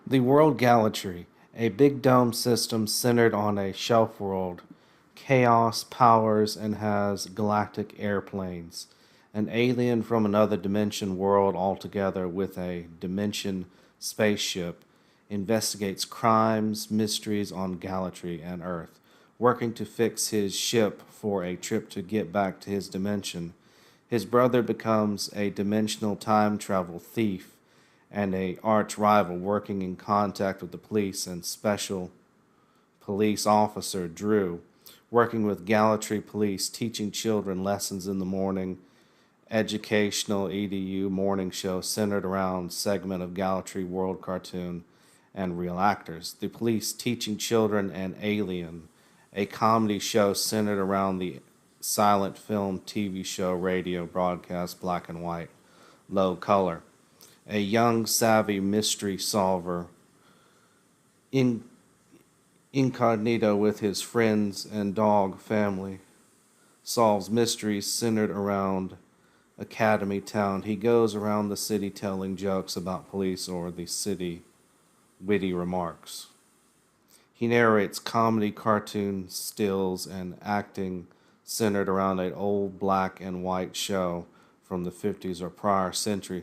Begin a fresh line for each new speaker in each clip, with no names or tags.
The World Galaxy, a big dome system centered on a shelf world. Chaos powers and has galactic airplanes. An alien from another dimension world altogether with a dimension spaceship investigates crimes, mysteries on Galaxy and Earth, working to fix his ship for a trip to get back to his dimension. His brother becomes a dimensional time travel thief and a arch rival working in contact with the police and special police officer Drew, working with Galaxy Police, teaching children lessons in the morning, educational EDU morning show centered around segment of Galaxy World cartoon and real actors. The police teaching children and Alien, a comedy show centered around the silent film, TV show, radio broadcast, black and white, low color. A young, savvy mystery solver in incognito with his friends and dog family solves mysteries centered around Academy Town. He goes around the city telling jokes about police or the city witty remarks. He narrates comedy, cartoon stills, and acting centered around an old black and white show from the 50s or prior century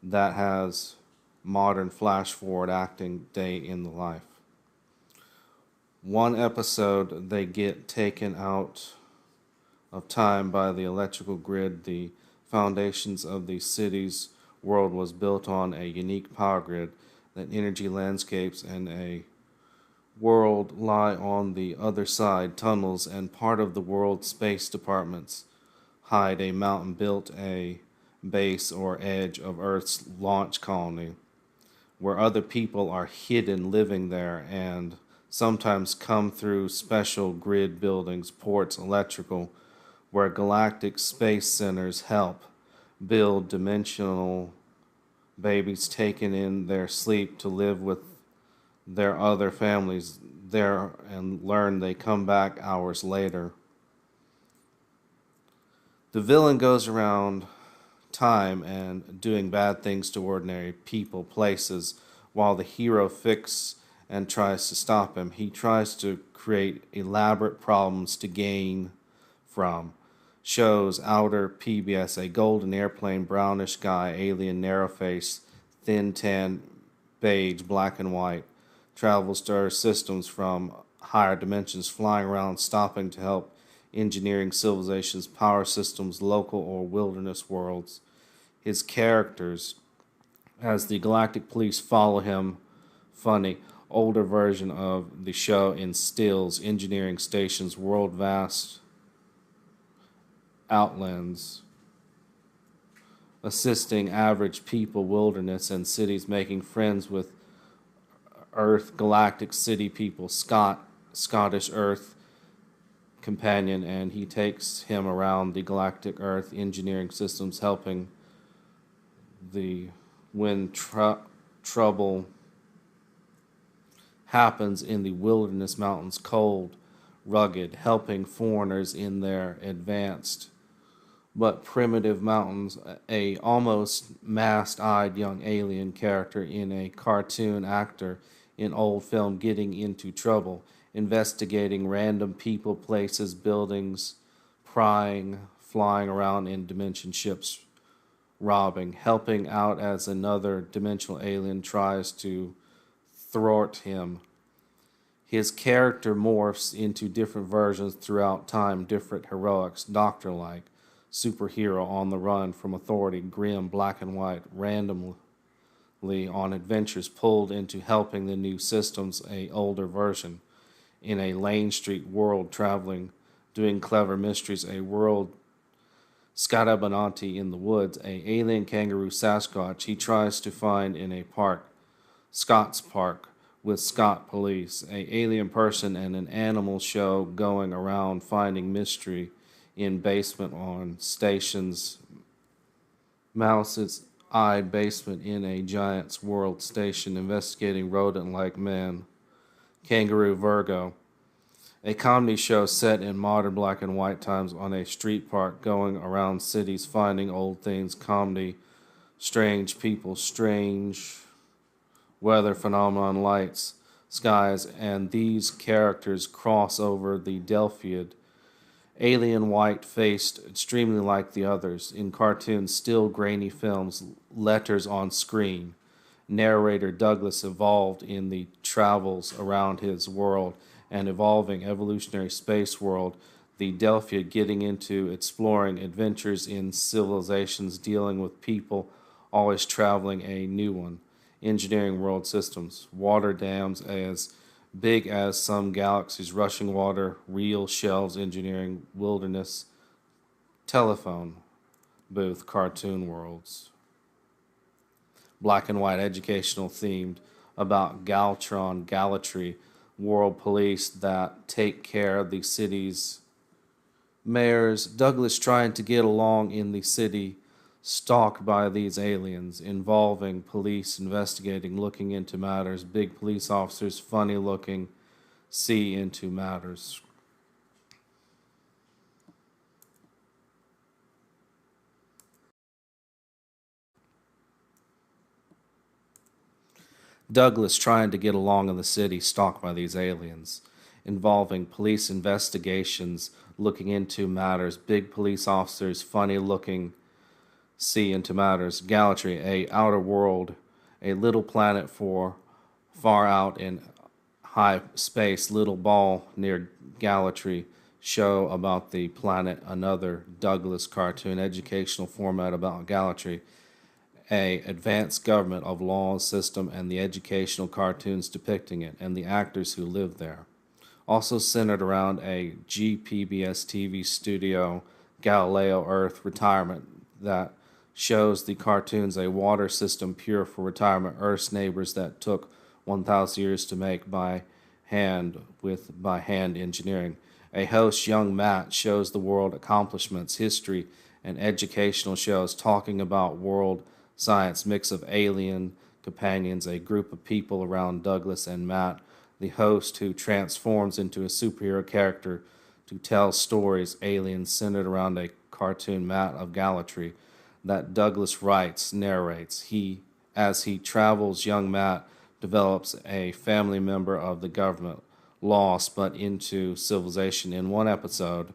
that has modern flash forward acting day in the life. One episode, they get taken out of time by the electrical grid. The foundations of the city's world was built on a unique power grid that energy landscapes and a world lie on the other side. Tunnels and part of the world's space departments hide a mountain built a base or edge of Earth's launch colony where other people are hidden living there and sometimes come through special grid buildings, ports, electrical, where galactic space centers help build dimensional babies taken in their sleep to live with their other families there and learn they come back hours later. The villain goes around time and doing bad things to ordinary people, places, while the hero fixes and tries to stop him. He tries to create elaborate problems to gain from. Shows Outer PBS, a golden airplane, brownish guy, alien, narrow face, thin tan, beige, black and white. Travel star systems from higher dimensions flying around, stopping to help engineering civilizations, power systems, local or wilderness worlds. His characters, as the Galactic Police follow him, funny, older version of the show in stills, engineering stations, world vast outlands, assisting average people, wilderness, and cities, making friends with Earth, galactic city people, Scottish Earth companion, and he takes him around the galactic Earth engineering systems, helping the when trouble happens in the wilderness mountains, cold, rugged, helping foreigners in their advanced but primitive mountains. A almost mast-eyed young alien character in a cartoon actor in old film getting into trouble, investigating random people, places, buildings, prying, flying around in dimension ships, robbing, helping out as another dimensional alien tries to thwart him. His character morphs into different versions throughout time, different heroics, doctor-like, superhero on the run from authority, grim, black and white, randomly on adventures pulled into helping the new systems, a older version, in a Lane Street world traveling, doing clever mysteries, a world Scarabanati in the woods, a alien kangaroo Sasquatch he tries to find in a park, Scott's Park, with Scott police, a alien person and an animal show going around finding mystery in basement on stations, mouse's eyed basement in a giant's world station investigating rodent-like man, Kangaroo Virgo, a comedy show set in modern black and white times on a street park going around cities finding old things, comedy, strange people, strange weather phenomenon, lights, skies, and these characters cross over the Delphiad. Alien white faced, extremely like the others. In cartoons, still grainy films, letters on screen. Narrator Douglas evolved in the travels around his world and evolving evolutionary space world. The Delphia getting into exploring adventures in civilizations, dealing with people, always traveling a new one. Engineering world systems, water dams as big as some galaxies, rushing water, real shelves, engineering, wilderness, telephone booth, cartoon worlds. Black and white educational themed about Galtron, Galatry, world police that take care of the city's mayors. Douglas trying to get along in the city, stalked by these aliens, involving police investigating, looking into matters. Big police officers, funny looking, see into matters. Douglas trying to get along in the city, stalked by these aliens, involving police investigations, looking into matters. Big police officers, funny looking, see into matters. Galatry, a outer world, a little planet for far out in high space. Little ball near Galatry, show about the planet. Another Douglas cartoon, educational format about Galatry. A advanced government of laws system and the educational cartoons depicting it and the actors who live there. Also centered around a GPBS TV studio Galileo Earth retirement that shows the cartoons a water system pure for retirement Earth's neighbors that took 1,000 years to make by hand engineering. A host, young Matt, shows the world accomplishments, history, and educational shows talking about world science, mix of alien companions, a group of people around Douglas and Matt, the host who transforms into a superhero character to tell stories, aliens centered around a cartoon Matt of Galatry that Douglas writes, narrates. As he travels, young Matt develops a family member of the government, lost but into civilization in one episode,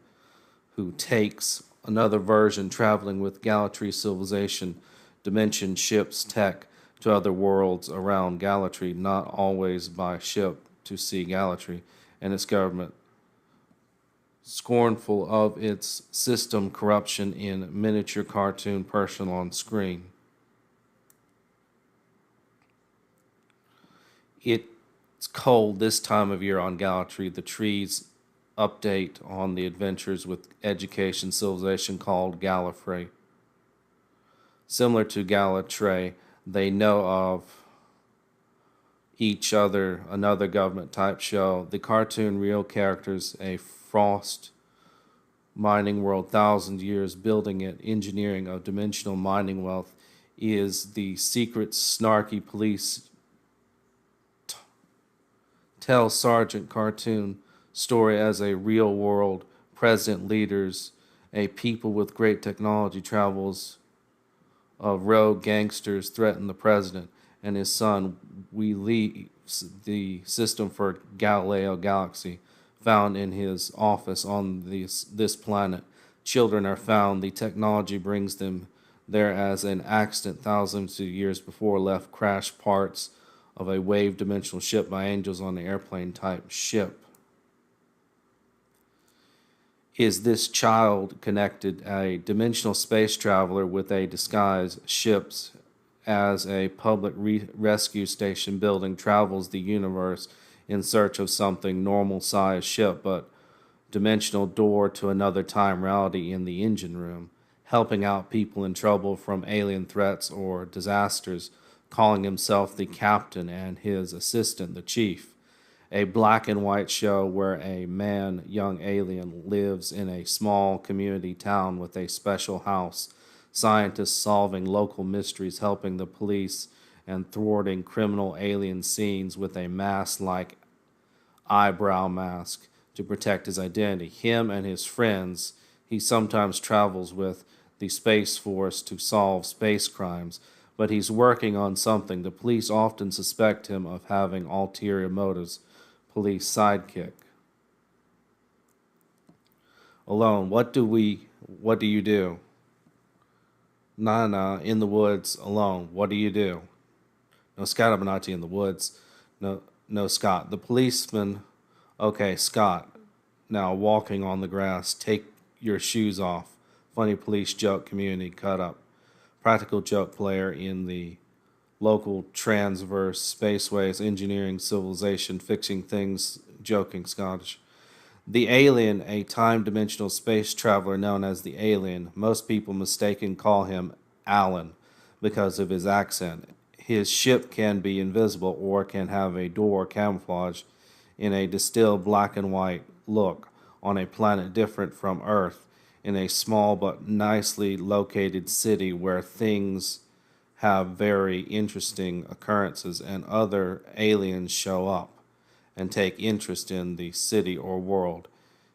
who takes another version traveling with Galatry civilization, dimension ships, tech to other worlds around Galatry, not always by ship to see Galatry and its government, scornful of its system corruption in miniature cartoon person on screen. It's cold this time of year on Galatry. The trees update on the adventures with education civilization called Gallifrey. Similar to Galatray, they know of each other, another government type show. The cartoon real characters, a frost mining world, 1,000 years building it, engineering of dimensional mining wealth, is the secret snarky police tell Sergeant cartoon story as a real world president leaders, a people with great technology travels of rogue gangsters threaten the president and his son. We leave the system for Galileo Galaxy found in his office on this planet. Children are found. The technology brings them there as an accident thousands of years before left crash parts of a wave dimensional ship by angels on the airplane type ship. Is this child connected a dimensional space traveler with a disguise ships as a public rescue station building travels the universe in search of something normal size ship but dimensional door to another time reality in the engine room, helping out people in trouble from alien threats or disasters, calling himself the captain and his assistant the chief. A black and white show where a man, young alien, lives in a small community town with a special house, scientists solving local mysteries, helping the police, and thwarting criminal alien scenes with a mask-like eyebrow mask to protect his identity. Him and his friends he sometimes travels with the Space Force to solve space crimes, but he's working on something. The police often suspect him of having ulterior motives. Police sidekick. Alone. What do you do? Nana in the woods alone. What do you do? No, Scott Abenati in the woods. No, Scott. The policeman. Okay, Scott. Now walking on the grass. Take your shoes off. Funny police joke community cut up. Practical joke player in the local transverse spaceways engineering civilization fixing things joking Scottish. The alien, a time-dimensional space traveler known as the alien. Most people mistaken call him Alan because of his accent. His ship can be invisible or can have a door camouflaged in a distilled black and white look on a planet different from Earth in a small but nicely located city where things have very interesting occurrences and other aliens show up and take interest in the city or world.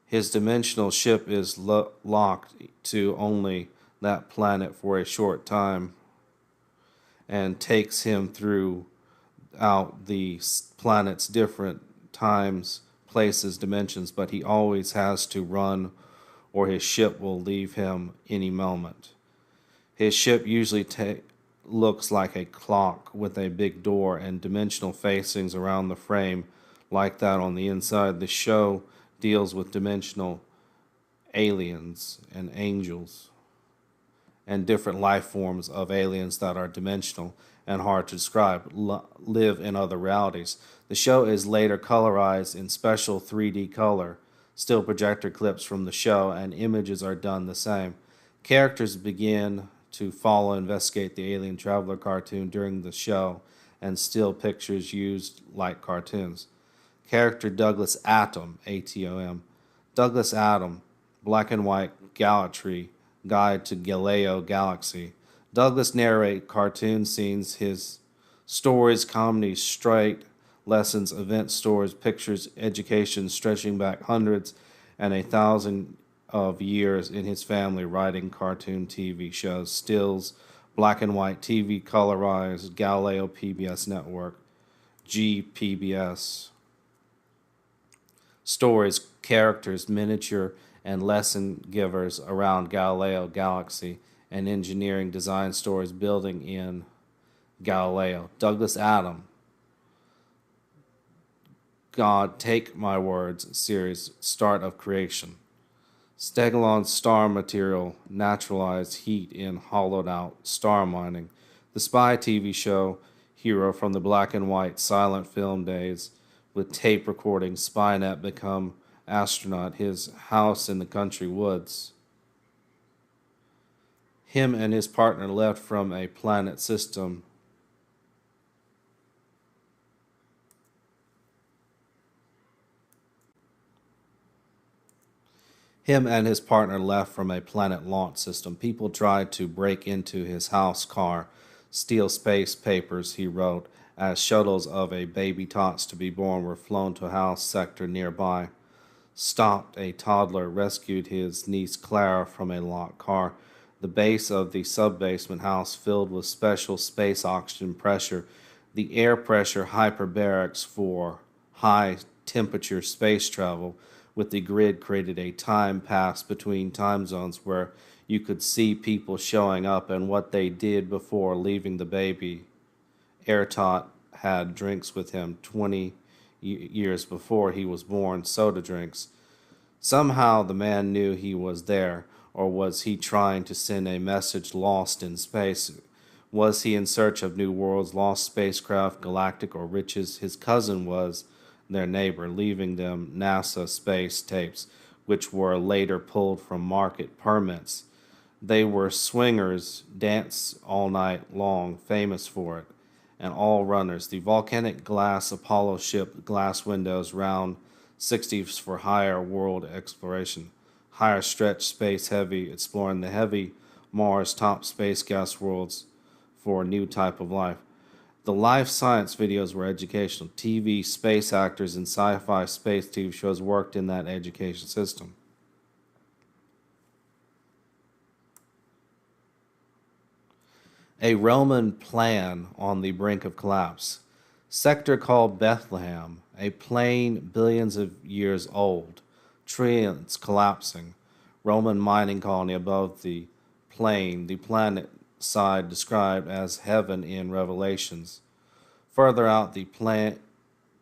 His dimensional ship is locked to only that planet for a short time and takes him throughout the planet's different times, places, dimensions, but he always has to run or his ship will leave him any moment. His ship usually looks like a clock with a big door and dimensional facings around the frame like that on the inside. The show deals with dimensional aliens and angels and different life forms of aliens that are dimensional and hard to describe, live in other realities. The show is later colorized in special 3D color, still projector clips from the show, and images are done the same. Characters begin to follow and investigate the Alien Traveler cartoon during the show, and still pictures used like cartoons. Character Douglas Atom, ATOM. Douglas Atom, black and white Galaxy, Guide to Galileo Galaxy. Douglas narrate cartoon scenes, his stories, comedies, straight lessons, event stories, pictures, education, stretching back hundreds and 1,000 of years in his family, writing cartoon TV shows, stills, black and white TV colorized, Galileo PBS network, GPBS. Stories, characters, miniature, and lesson givers around Galileo Galaxy, and engineering design stories building in Galileo. Douglas Adam, God Take My Words series, start of creation. Stegalon star material, naturalized heat in hollowed out star mining. The spy TV show, hero from the black and white silent film days, with tape recording, Spynet become astronaut, his house in the country woods. Him and his partner left from a planet system. Him and his partner left from a planet launch system. People tried to break into his house car, steal space papers he wrote, as shuttles of a baby tots to be born were flown to a house sector nearby. Stopped a toddler, rescued his niece Clara from a locked car. The base of the sub-basement house filled with special space oxygen pressure, the air pressure hyperbarics for high-temperature space travel, with the grid created a time pass between time zones where you could see people showing up and what they did before leaving the baby. Airtot had drinks with him 20 years before he was born, soda drinks. Somehow the man knew he was there, or was he trying to send a message lost in space? Was he in search of new worlds, lost spacecraft, galactic, or riches? His cousin was their neighbor, leaving them NASA space tapes, which were later pulled from market permits. They were swingers, dance all night long, famous for it, and all runners. The volcanic glass Apollo ship, glass windows, round 60s for higher world exploration, higher stretch space heavy, exploring the heavy Mars top space gas worlds for a new type of life. The life science videos were educational. TV, space actors, and sci-fi space TV shows worked in that education system. A Roman plan on the brink of collapse. Sector called Bethlehem, a plain billions of years old, trillions collapsing. Roman mining colony above the plain, the planet side described as heaven in Revelations. Further out, the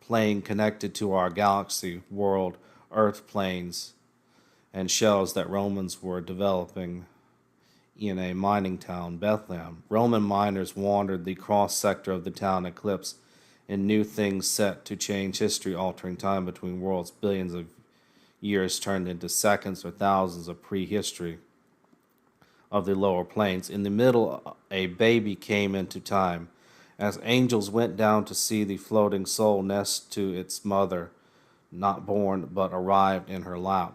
plane connected to our galaxy, world, Earth planes, and shells that Romans were developing in a mining town, Bethlehem. Roman miners wandered the cross sector of the town eclipse in new things set to change history, altering time between worlds. Billions of years turned into seconds or thousands of prehistory of the lower planes. In the middle, a baby came into time. As angels went down to see the floating soul nest to its mother, not born but arrived in her lap.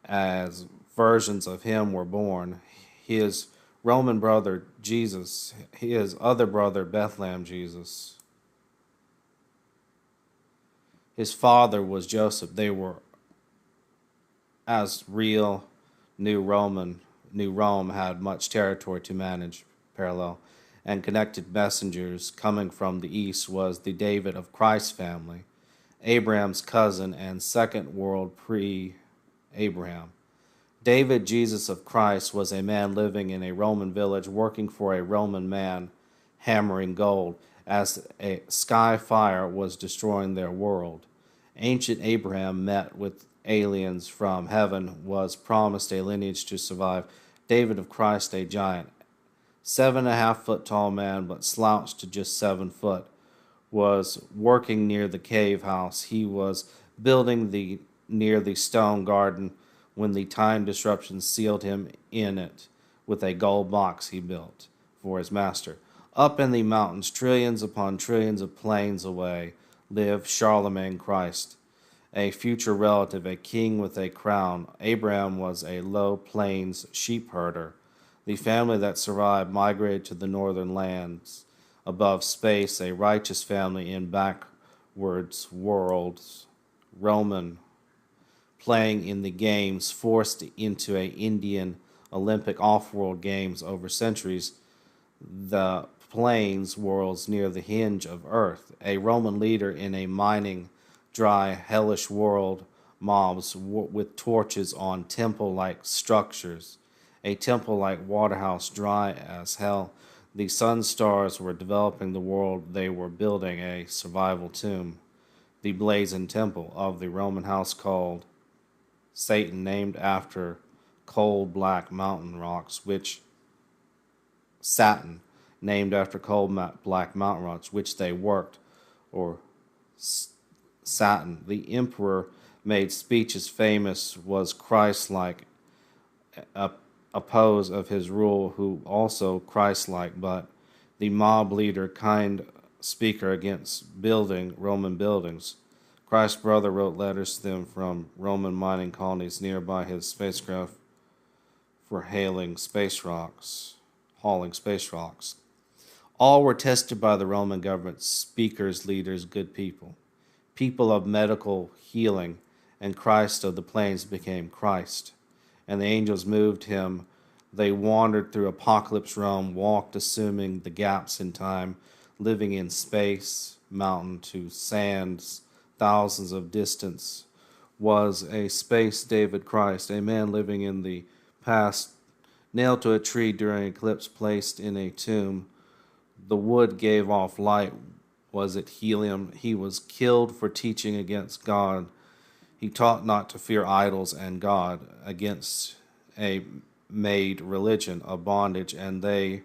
As versions of him were born, his Roman brother Jesus, his other brother Bethlehem Jesus. His father was Joseph. They were as real New Rome had much territory to manage, parallel, and connected messengers coming from the east was the David of Christ's family, Abraham's cousin and second world pre-Abraham. David, Jesus of Christ, was a man living in a Roman village, working for a Roman man, hammering gold, as a sky fire was destroying their world. Ancient Abraham met with aliens from heaven, was promised a lineage to survive. David of Christ, a giant, 7.5 foot tall man, but slouched to just 7 foot, was working near the cave house. He was building near the stone garden when the time disruption sealed him in it with a gold box he built for his master. Up in the mountains, trillions upon trillions of planes away, lived Charlemagne Christ, a future relative, a king with a crown. Abraham was a low plains sheep herder. The family that survived migrated to the northern lands above space, a righteous family in backwards worlds. Roman playing in the games, forced into a Indian Olympic off-world games over centuries, the plains worlds near the hinge of earth, a Roman leader in a mining, dry, hellish world, mobs with torches on temple-like structures, a temple-like waterhouse dry as hell. The sun stars were developing the world they were building, a survival tomb, the blazing temple of the Roman house called Satan, named after cold black mountain rocks, which Saturn, named after cold black mountain rocks, which they worked, or Saturn. The emperor made speeches famous, was Christ-like, a pose of his rule, who also Christ-like, but the mob leader, kind speaker against building Roman buildings. Christ's brother wrote letters to them from Roman mining colonies nearby his spacecraft for hauling space rocks. All were tested by the Roman government, speakers, leaders, good people. People of medical healing, and Christ of the plains became Christ. And the angels moved him. They wandered through apocalypse Rome, walked assuming the gaps in time, living in space, mountain to sands, thousands of distance, was a space David Christ, a man living in the past, nailed to a tree during eclipse, placed in a tomb. The wood gave off light. Was it helium? He was killed for teaching against God. He taught not to fear idols and God, against a made religion of bondage, and they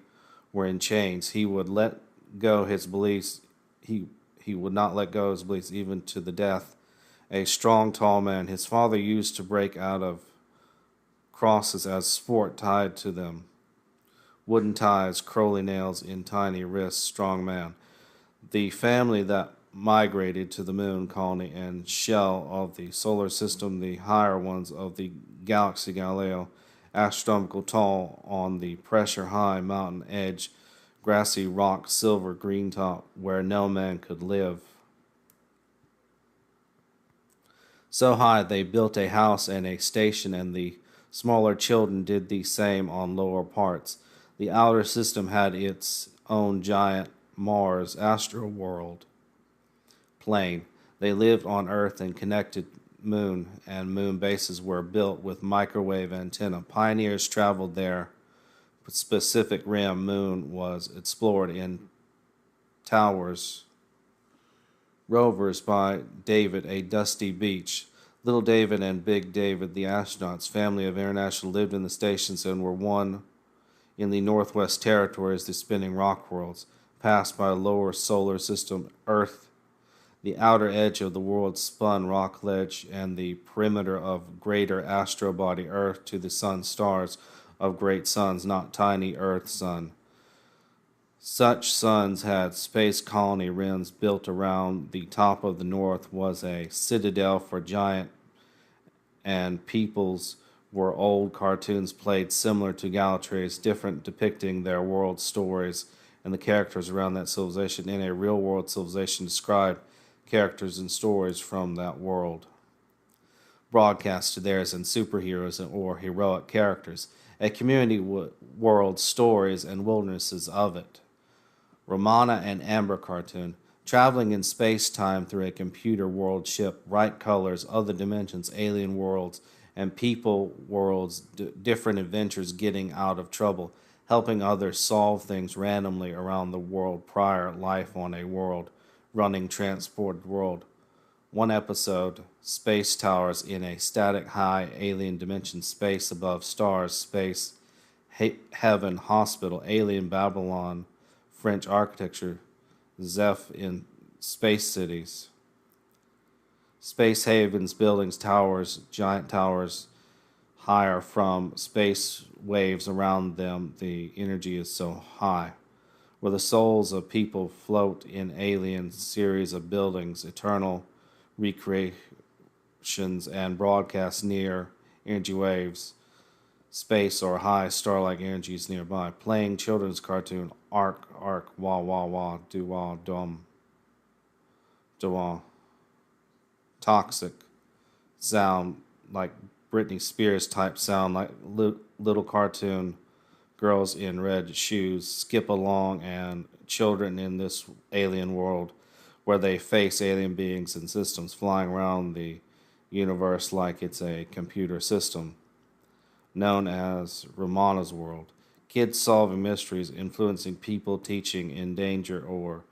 were in chains. He would let go his beliefs. He would not let go his beliefs even to the death. A strong, tall man. His father used to break out of crosses as sport, tied to them. Wooden ties, Crowley nails in tiny wrists, strong man. The family that migrated to the moon colony and shell of the solar system, the higher ones of the galaxy Galileo, astronomical tall on the pressure high mountain edge, grassy rock, silver green top, where no man could live. So high they built a house and a station, and the smaller children did the same on lower parts. The outer system had its own giant Mars asteroid plane. They lived on Earth and connected moon, and moon bases were built with microwave antenna. Pioneers traveled there. Pacific Rim moon was explored in towers. Rovers by David, a dusty beach. Little David and Big David, the astronauts, family of international, lived in the stations and were one in the Northwest Territories, the spinning rock worlds, passed by a lower solar system, Earth, the outer edge of the world's spun rock ledge, and the perimeter of greater astro body Earth to the sun stars of great suns, not tiny Earth sun. Such suns had space colony rims built around. The top of the north was a citadel for giant, and peoples were old cartoons played similar to Galatrays, different, depicting their world stories and the characters around that civilization. In a real world civilization, describe characters and stories from that world, broadcast to theirs and superheroes or heroic characters. A community world, stories and wildernesses of it. Romana and Amber cartoon, traveling in space-time through a computer world ship, bright colors, other dimensions, alien worlds, and people worlds, different adventures, getting out of trouble, helping others solve things randomly around the world, prior life on a world, running transported world. One episode, space towers in a static high alien dimension, space above stars, space heaven, hospital, alien Babylon, French architecture, Zeph in space cities, space havens, buildings, towers, giant towers higher from space waves around them. The energy is so high, where the souls of people float in alien series of buildings, eternal recreations and broadcast near energy waves, space or high star-like energies nearby. Playing children's cartoon, arc, wah, wah, wah, do, wah, dum, do, wah. Toxic sound, like Britney Spears type sound, like little cartoon girls in red shoes skip along, and children in this alien world where they face alien beings and systems flying around the universe like it's a computer system, known as Romana's world. Kids solving mysteries, influencing people, teaching in danger or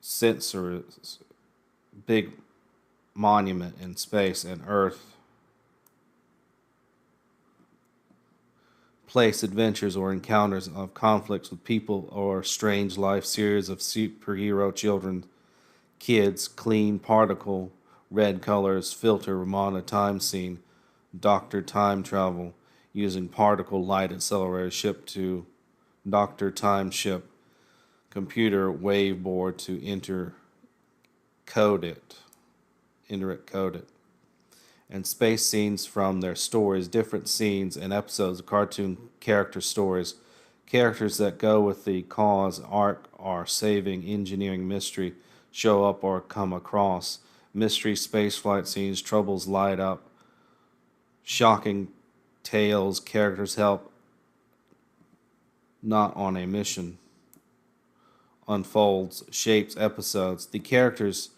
sensors. Big monument in space and Earth. Place adventures or encounters of conflicts with people or strange life series of superhero children, kids, clean particle, red colors, filter, Romana time scene, Doctor Time travel, using particle light accelerator ship to Doctor Time ship, computer wave board to encode it, and space scenes from their stories, different scenes and episodes of cartoon character stories, characters that go with the cause, arc, or saving, engineering, mystery, show up or come across, mystery, spaceflight scenes, troubles light up, shocking tales, characters help not on a mission, unfolds, shapes episodes. The characters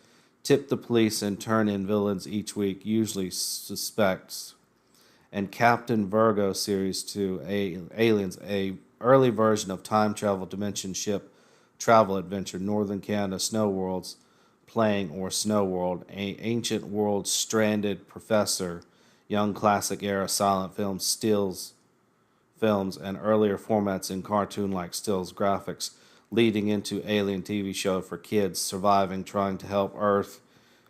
tip the police and turn in villains each week, usually suspects. And Captain Virgo series 2, Aliens, a early version of time travel dimension ship travel adventure, Northern Canada Snow Worlds, playing or Snow World, ancient world, stranded professor, young classic era silent films, stills films, and earlier formats in cartoon-like stills graphics, leading into alien TV show for kids, surviving, trying to help Earth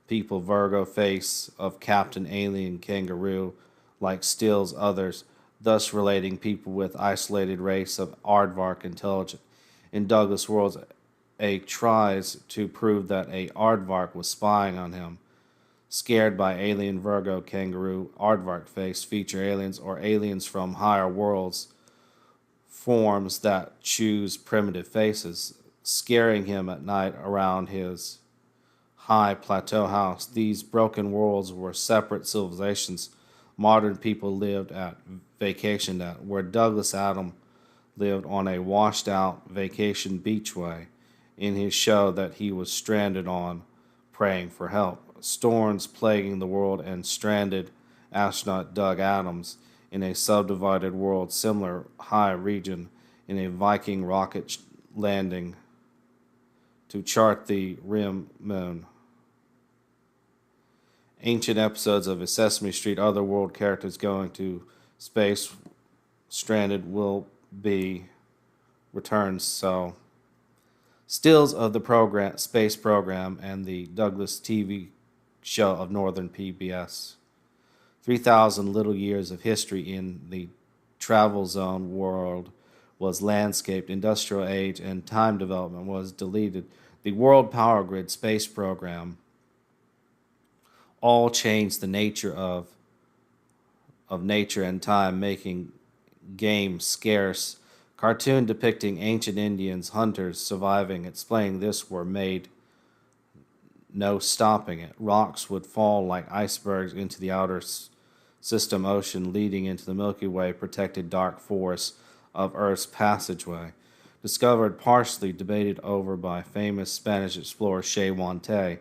people, Virgo face of Captain Alien Kangaroo, like stills others, thus relating people with isolated race of aardvark intelligent. In Douglas Worlds, A tries to prove that a aardvark was spying on him. Scared by alien Virgo Kangaroo, aardvark face feature aliens or aliens from higher worlds, forms that choose primitive faces, scaring him at night around his high plateau house. These broken worlds were separate civilizations modern people lived at, vacationed at, where Douglas Adam lived on a washed out vacation beachway in his show that he was stranded on, praying for help. Storms plaguing the world and stranded astronaut Doug Adams in a subdivided world similar high region in a Viking rocket landing to chart the rim moon. Ancient episodes of a Sesame Street Otherworld characters going to space stranded will be returned. So stills of the program, space program, and the Douglas TV show of Northern PBS. 3,000 little years of history in the travel zone world was landscaped, industrial age, and time development was deleted. The World Power Grid space program all changed the nature of nature and time, making game scarce. Cartoon depicting ancient Indians, hunters surviving, explaining this were made, no stopping it. Rocks would fall like icebergs into the outer system ocean, leading into the Milky Way protected dark forests of Earth's passageway. Discovered partially debated over by famous Spanish explorer Che Guante,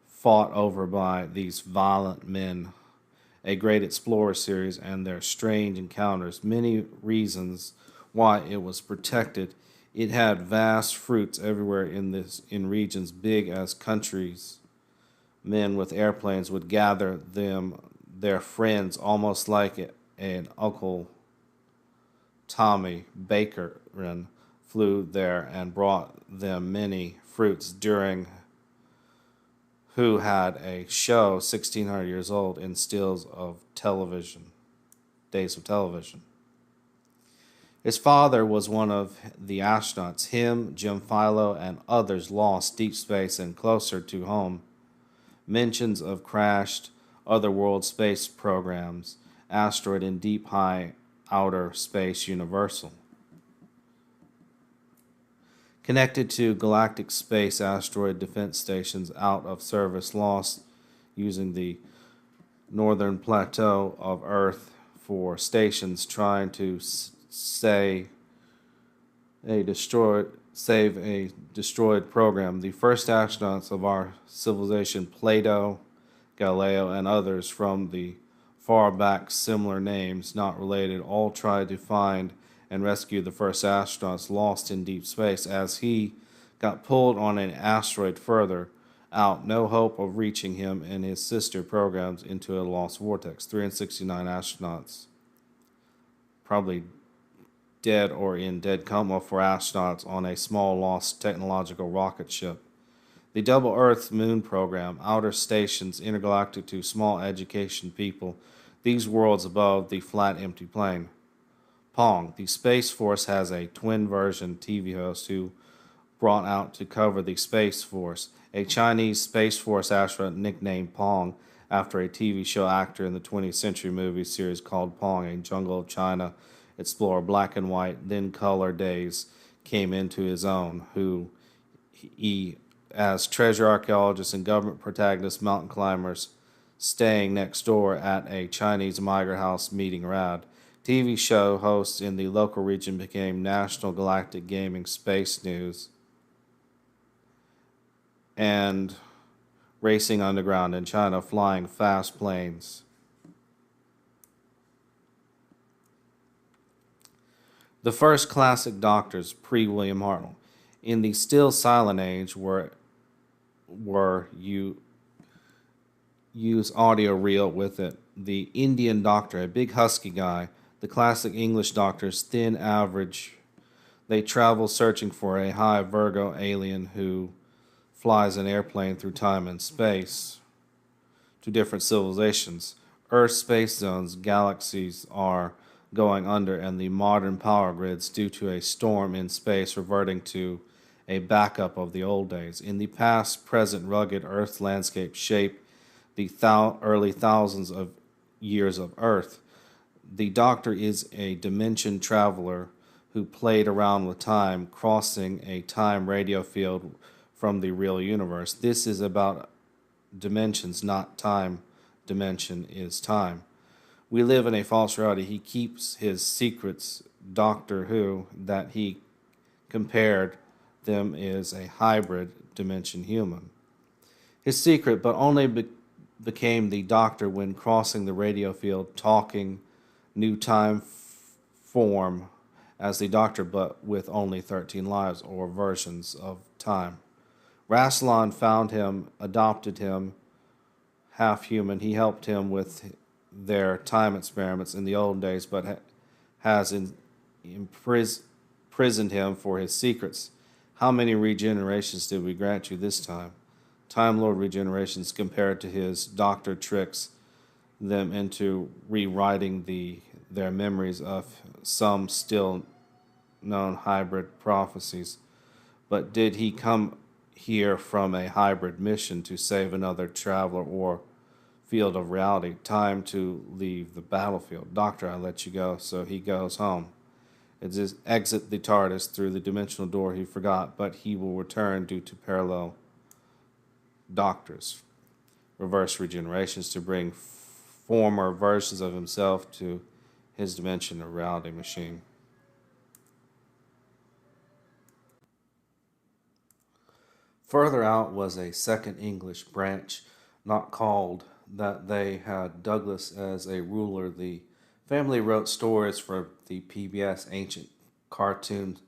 fought over by these violent men. A great explorer series and their strange encounters, many reasons why it was protected. It had vast fruits everywhere in regions big as countries. Men with airplanes would gather their friends, almost like an Uncle Tommy Bakerin flew there and brought them many fruits during who had a show 1,600 years old in stills of television, days of television. His father was one of the astronauts. Him, Jim Philo, and others lost deep space and closer to home. Mentions of crashed otherworld space programs, asteroid in deep high outer space universal. Connected to galactic space asteroid defense stations out of service, lost using the northern plateau of Earth for stations trying to save a destroyed program. The first astronauts of our civilization, Plato, Galileo, and others from the far back, similar names, not related, all tried to find and rescue the first astronauts lost in deep space. As he got pulled on an asteroid further out, no hope of reaching him and his sister programs into a lost vortex. 369 astronauts probably dead or in dead coma for astronauts on a small lost technological rocket ship. The Double Earth Moon program, outer stations intergalactic to small education people, these worlds above the flat empty plane. Pong, the Space Force has a twin version TV host who brought out to cover the Space Force, a Chinese Space Force astronaut nicknamed Pong after a TV show actor in the 20th century movie series called Pong, a Jungle of China explorer, black and white, then color days came into his own, who he, as treasure archaeologists and government protagonists, mountain climbers, staying next door at a Chinese migrant house meeting rad. TV show hosts in the local region became National Galactic Gaming Space News and Racing Underground in China, flying fast planes. The first classic doctors, pre-William Hartnell, in the still silent age were you use audio reel with it. The Indian doctor, a big husky guy. The classic English doctors, thin, average. They travel searching for a high Virgo alien who flies an airplane through time and space to different civilizations. Earth space zones, galaxies are going under, and the modern power grids due to a storm in space reverting to a backup of the old days. In the past, present rugged Earth landscape shaped the early thousands of years of Earth. The Doctor is a dimension traveler who played around with time, crossing a time radio field from the real universe. This is about dimensions, not time. Dimension is time. We live in a false reality. He keeps his secrets Doctor Who that he compared them is a hybrid dimension human. His secret, but only became the Doctor when crossing the radio field, talking new time form as the Doctor, but with only 13 lives or versions of time. Rassilon found him, adopted him, half human. He helped him with their time experiments in the old days, but has imprisoned him for his secrets. How many regenerations did we grant you this time? Time Lord regenerations compared to his doctor tricks them into rewriting their memories of some still known hybrid prophecies. But did he come here from a hybrid mission to save another traveler or field of reality? Time to leave the battlefield. Doctor, I let you go, so he goes home. It is exit the TARDIS through the dimensional door he forgot, but he will return due to parallel doctors. Reverse regenerations to bring former versions of himself to his dimension of reality machine. Further out was a second English branch, not called that they had Douglas as a ruler. The family wrote stories for the PBS ancient cartoon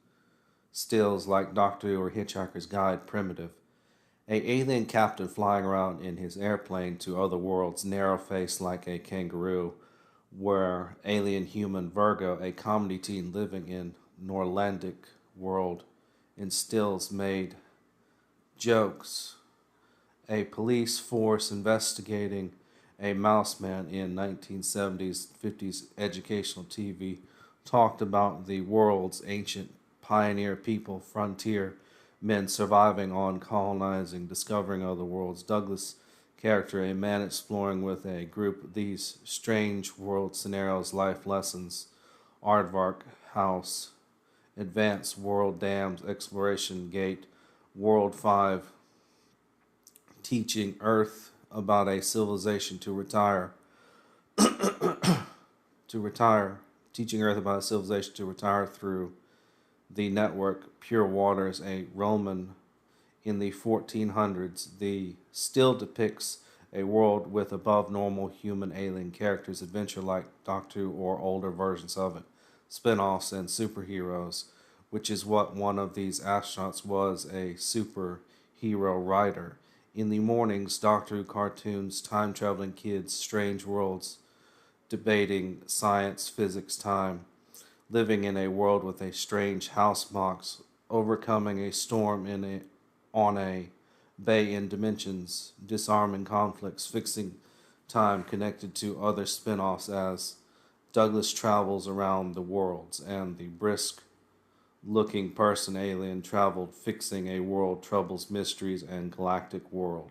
stills like Doctor Who or Hitchhiker's Guide Primitive. A alien captain flying around in his airplane to other worlds, narrow-faced like a kangaroo, where alien human Virgo, a comedy teen living in Norlandic world, in stills made jokes. A police force investigating a mouse man in 1970s, 50s educational TV talked about the world's ancient pioneer people, frontier men surviving on colonizing, discovering other worlds. Douglas character, a man exploring with a group these strange world scenarios, life lessons, Aardvark House, Advanced World Dams, Exploration Gate, World 5, teaching Earth about a civilization to retire, teaching Earth about a civilization to retire through the network, Pure Waters, a Roman in the 1400s. The still depicts a world with above normal human alien characters, adventure like Doctor Who or older versions of it, spin-offs and superheroes, which is what one of these astronauts was, a superhero writer. In the mornings, Doctor Who cartoons, time-traveling kids, strange worlds, debating science, physics, time, living in a world with a strange house box, overcoming a storm on a bay in dimensions, disarming conflicts, fixing time, connected to other spin-offs as Douglas travels around the worlds, and the brisk-looking person alien traveled fixing a world, troubles, mysteries, and galactic world,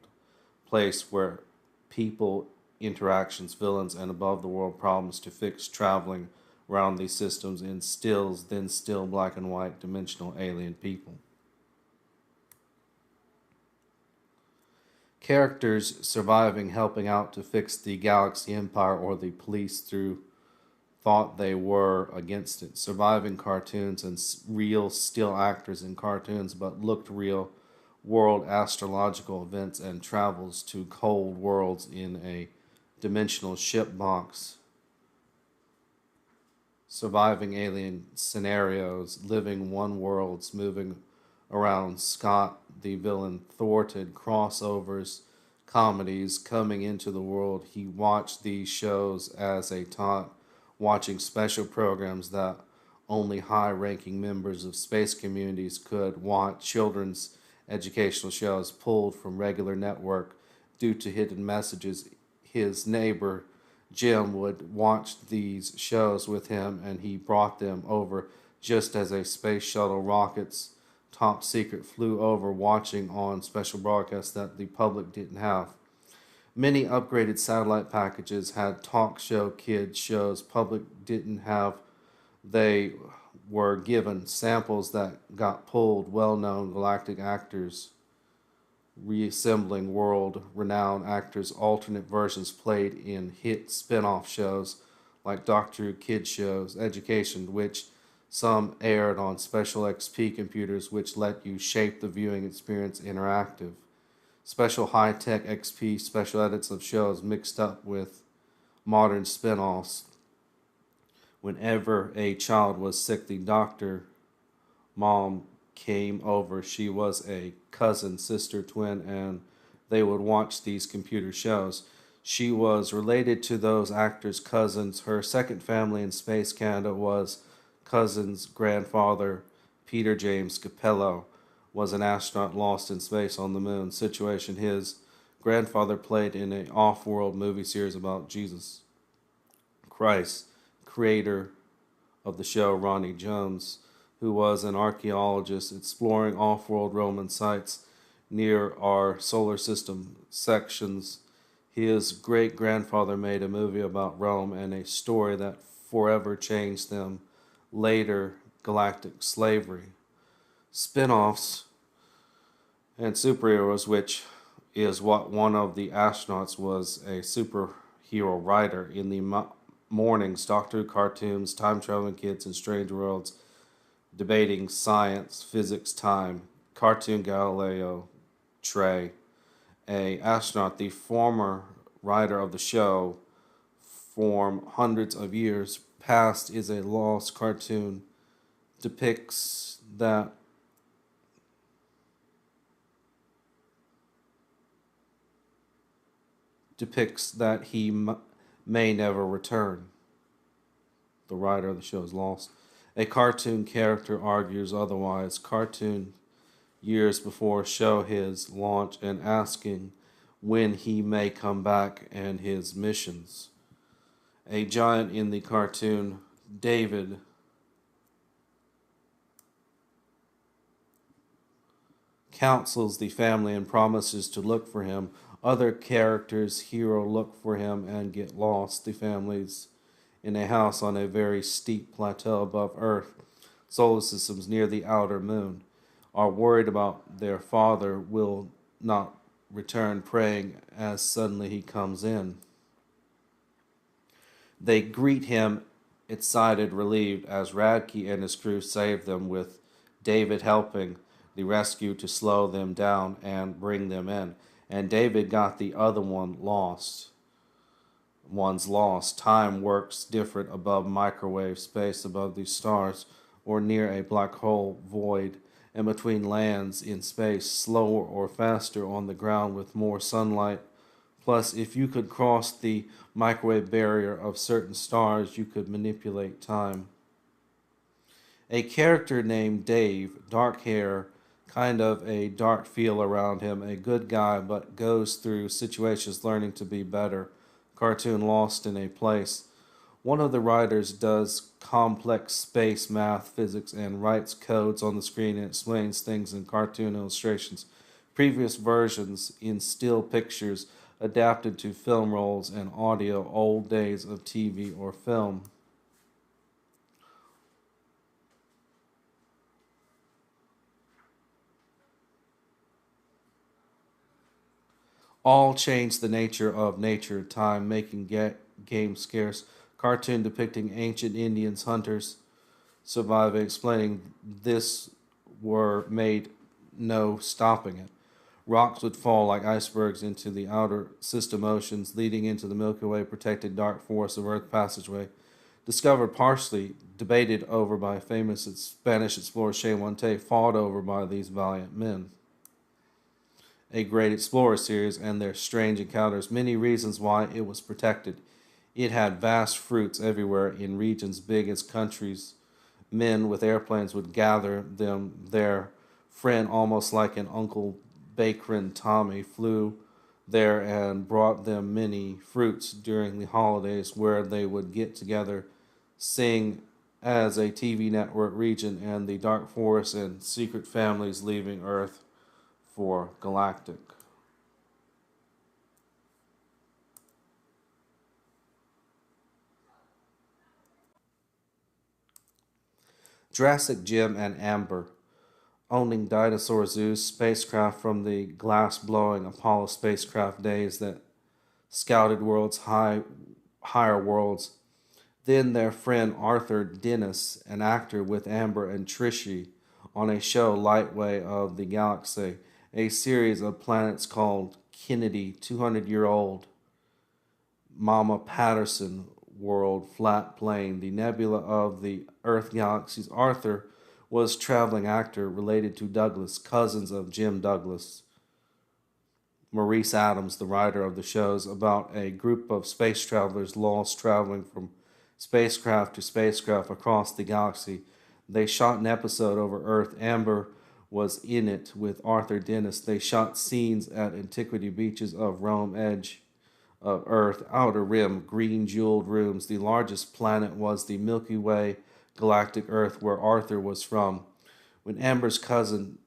place where people, interactions, villains, and above-the-world problems to fix, traveling around these systems in stills, then still black and white dimensional alien people. Characters surviving, helping out to fix the Galaxy Empire or the police through thought they were against it. Surviving cartoons and real still actors in cartoons but looked real world astrological events and travels to cold worlds in a dimensional ship box. Surviving alien scenarios, living one worlds, moving around Scott, the villain, thwarted crossovers, comedies, coming into the world. He watched these shows as a tot, watching special programs that only high-ranking members of space communities could watch, children's educational shows pulled from regular network due to hidden messages. His neighbor Jim would watch these shows with him, and he brought them over just as a space shuttle rocket's top secret flew over, watching on special broadcasts that the public didn't have. Many upgraded satellite packages had talk show kids shows public didn't have. They were given samples that got pulled, well-known galactic actors reassembling world-renowned actors, alternate versions played in hit spin-off shows like Doctor Who Kids shows, Education, which Some aired on special XP computers, which let you shape the viewing experience interactive. Special high tech XP special edits of shows mixed up with modern spin offs. Whenever a child was sick, the doctor mom came over. She was a cousin, sister, twin, and they would watch these computer shows. She was related to those actors' cousins. Her second family in Space Canada was cousin's grandfather, Peter James Capello, was an astronaut lost in space on the moon. Situation: his grandfather played in an off-world movie series about Jesus Christ, creator of the show Ronnie Jones, who was an archaeologist exploring off-world Roman sites near our solar system sections. His great-grandfather made a movie about Rome and a story that forever changed them. Later, galactic slavery. Spin-offs and superheroes, which is what one of the astronauts was a superhero writer. In the mornings, Doctor Who cartoons, time traveling kids, and strange worlds, debating science, physics, time. Cartoon Galileo, Trey, a astronaut, the former writer of the show, from hundreds of years past, is a lost cartoon depicts that he may never return. The writer of the show is lost. A cartoon character argues otherwise. Cartoon years before show his launch and asking when he may come back and his missions. A giant in the cartoon, David, counsels the family and promises to look for him. Other characters, hero, look for him and get lost. The family's in a house on a very steep plateau above Earth, solar systems near the outer moon, are worried about their father will not return, praying as suddenly he comes in. They greet him excited, relieved, as Radke and his crew save them, with David helping the rescue to slow them down and bring them in. And David got the other one lost. One's lost. Time works different above microwave space, above the stars, or near a black hole void, and between lands in space, slower or faster on the ground with more sunlight. Plus, if you could cross the microwave barrier of certain stars, you could manipulate time. A character named Dave, dark hair, kind of a dark feel around him, a good guy, but goes through situations learning to be better. Cartoon Lost in a Place. One of the writers does complex space, math, physics, and writes codes on the screen and explains things in cartoon illustrations. Previous versions in still pictures adapted to film rolls and audio, old days of TV or film. All change the nature of nature, time, making game scarce. Cartoon depicting ancient Indians, hunters surviving, explaining this were made no stopping it. Rocks would fall like icebergs into the outer system oceans, leading into the Milky Way protected dark forest of Earth passageway. Discovered partially, debated over by famous Spanish explorer Che Monte, fought over by these valiant men. A great explorer series and their strange encounters, many reasons why it was protected. It had vast fruits everywhere in regions big as countries. Men with airplanes would gather them there. Friend, almost like an Uncle Bakrin Tommy, flew there and brought them many fruits during the holidays, where they would get together, sing as a TV network region, and the dark forests and secret families leaving Earth for galactic. Jurassic Jim and Amber, owning dinosaur zoos, spacecraft from the glass-blowing Apollo spacecraft days that scouted higher worlds. Then their friend Arthur Dennis, an actor with Amber and Trishy on a show Lightway of the Galaxy, a series of planets called Kennedy, 200-year-old Mama Patterson world, flat plane, the nebula of the Earth galaxies. Arthur was traveling actor related to Douglas, cousins of Jim Douglas. Maurice Adams, the writer of the shows, about a group of space travelers lost traveling from spacecraft to spacecraft across the galaxy. They shot an episode over Earth. Amber was in it with Arthur Dennis. They shot scenes at antiquity beaches of Rome, edge of Earth, outer rim, green jeweled rooms. The largest planet was the Milky Way galactic Earth, where Arthur was from. When Amber's cousin's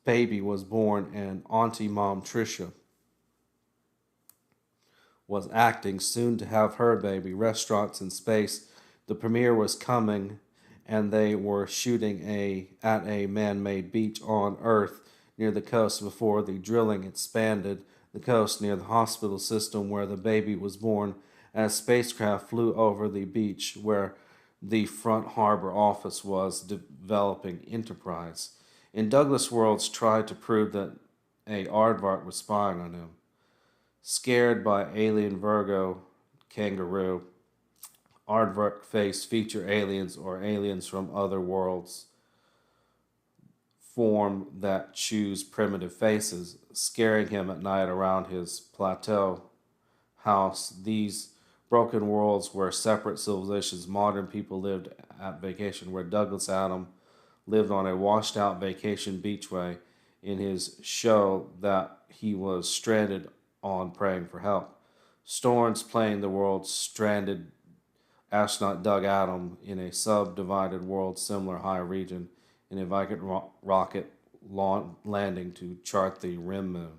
baby was born and Auntie Mom Tricia was acting, soon to have her baby, restaurants in space. The premiere was coming, and they were shooting at a man-made beach on Earth near the coast before the drilling expanded the coast near the hospital system where the baby was born, as spacecraft flew over the beach where the front harbor office was developing Enterprise. In Douglas Worlds tried to prove that a aardvark was spying on him. Scared by alien Virgo kangaroo, aardvark face feature aliens or aliens from other worlds form that choose primitive faces, scaring him at night around his plateau house. These broken worlds where separate civilizations, modern people lived at vacation, where Douglas Adam lived on a washed out vacation beachway in his show that he was stranded on, praying for help. Storms playing the world stranded astronaut Doug Adam in a subdivided world similar high region in a Viking rocket landing to chart the rim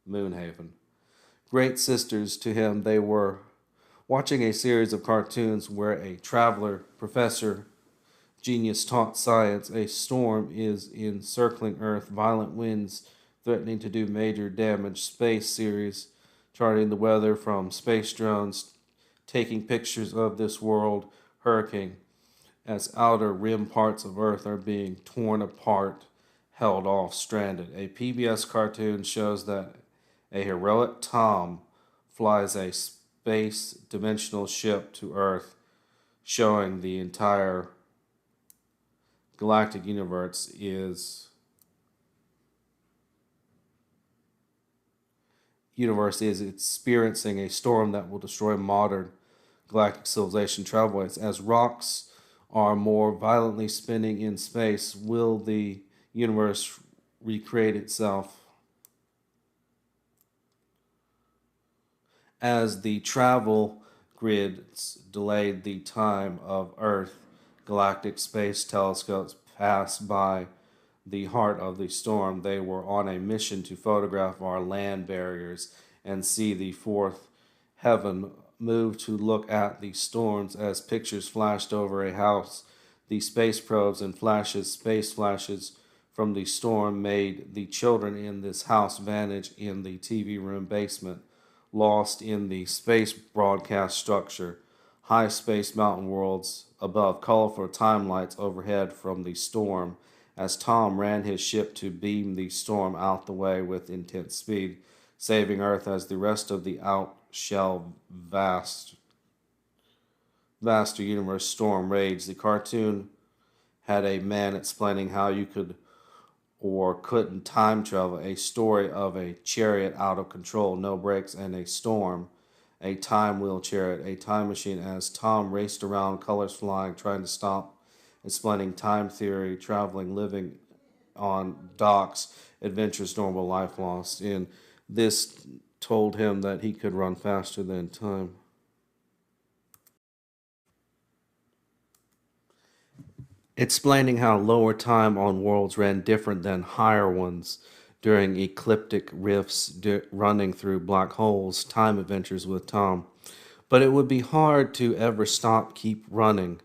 Moonhaven. Great sisters to him, they were watching a series of cartoons where a traveler, professor, genius taught science. A storm is encircling Earth, violent winds threatening to do major damage. Space series charting the weather from space drones, taking pictures of this world hurricane as outer rim parts of Earth are being torn apart, held off, stranded. A PBS cartoon shows that a heroic Tom flies a space dimensional ship to Earth, showing the entire galactic universe is experiencing a storm that will destroy modern galactic civilization travelways. As rocks are more violently spinning in space, will the universe recreate itself? As the travel grids delayed the time of Earth, galactic space telescopes passed by the heart of the storm. They were on a mission to photograph our land barriers and see the fourth heaven. Moved to look at the storms as pictures flashed over a house. The space probes and space flashes from the storm made the children in this house vanish in the TV room basement, lost in the space broadcast structure. High space mountain worlds above, colorful time lights overhead from the storm as Tom ran his ship to beam the storm out the way with intense speed, saving Earth as the rest of the outshell vaster universe storm raged. The cartoon had a man explaining how you could or couldn't time travel, a story of a chariot out of control, no brakes, and a storm, a time wheel chariot, a time machine as Tom raced around, colors flying, trying to stop, explaining time theory, traveling, living on docks, adventures, normal life lost. And this told him that he could run faster than time. Explaining how lower time on worlds ran different than higher ones during ecliptic rifts running through black holes, time adventures with Tom. But it would be hard to ever keep running,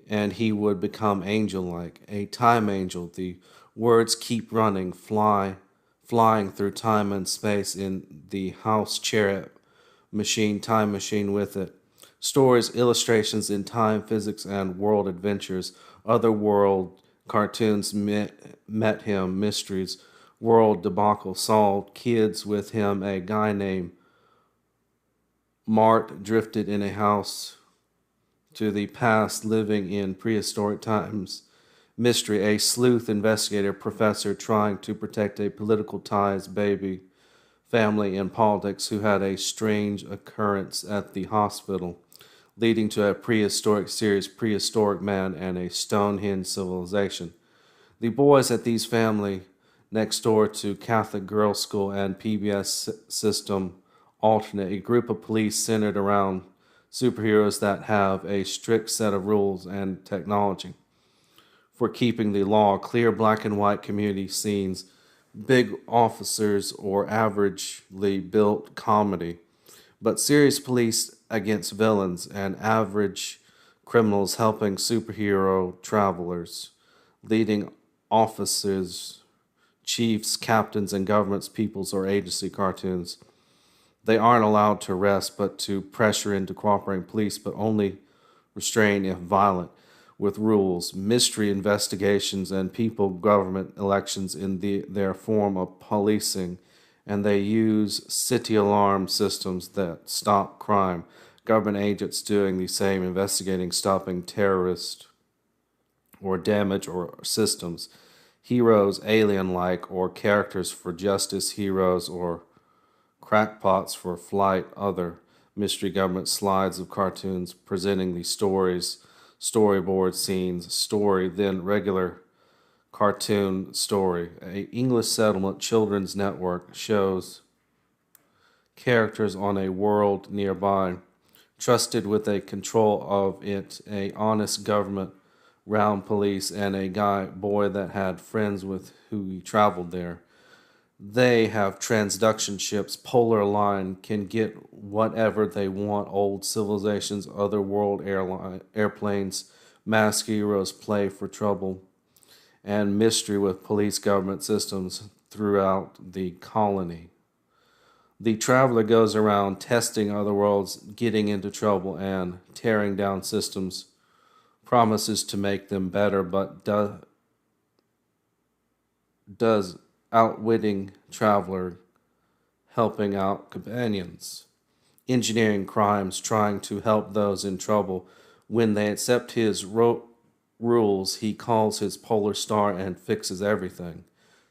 and he would become angel-like, a time angel. The words keep running, flying through time and space in the house chariot machine, time machine with it. Stories, illustrations in time, physics, and world adventures. Other world cartoons met him. Mysteries, world debacle. Saw kids with him. A guy named Mart drifted in a house to the past, living in prehistoric times. Mystery, a sleuth investigator professor trying to protect a political ties baby family in politics who had a strange occurrence at the hospital, leading to a prehistoric series, Prehistoric Man and a Stonehenge Civilization. The boys at these family next door to Catholic Girls' School and PBS system alternate, a group of police centered around superheroes that have a strict set of rules and technology for keeping the law, clear black and white community scenes, big officers, or averagely built comedy, but serious police against villains and average criminals helping superhero travelers, leading officers, chiefs, captains, and governments, peoples, or agency cartoons. They aren't allowed to arrest, but to pressure into cooperating police, but only restrain if violent, with rules, mystery investigations, and people government elections in their form of policing, and they use city alarm systems that stop crime. Government agents doing the same, investigating, stopping terrorist or damage or systems. Heroes, alien like, or characters for justice, heroes, or crackpots for flight, other mystery government slides of cartoons presenting the stories, storyboard scenes, story, then regular cartoon story. A English settlement children's network shows characters on a world nearby, trusted with a control of it, a honest government, round police, and a boy that had friends with who he traveled there. They have transduction ships, polar line, can get whatever they want, old civilizations, other world airplanes, mask heroes play for trouble, and mystery with police government systems throughout the colony. The traveler goes around testing other worlds, getting into trouble, and tearing down systems, promises to make them better, but does outwitting traveler, helping out companions, engineering crimes, trying to help those in trouble. When they accept his rules, he calls his polar star and fixes everything,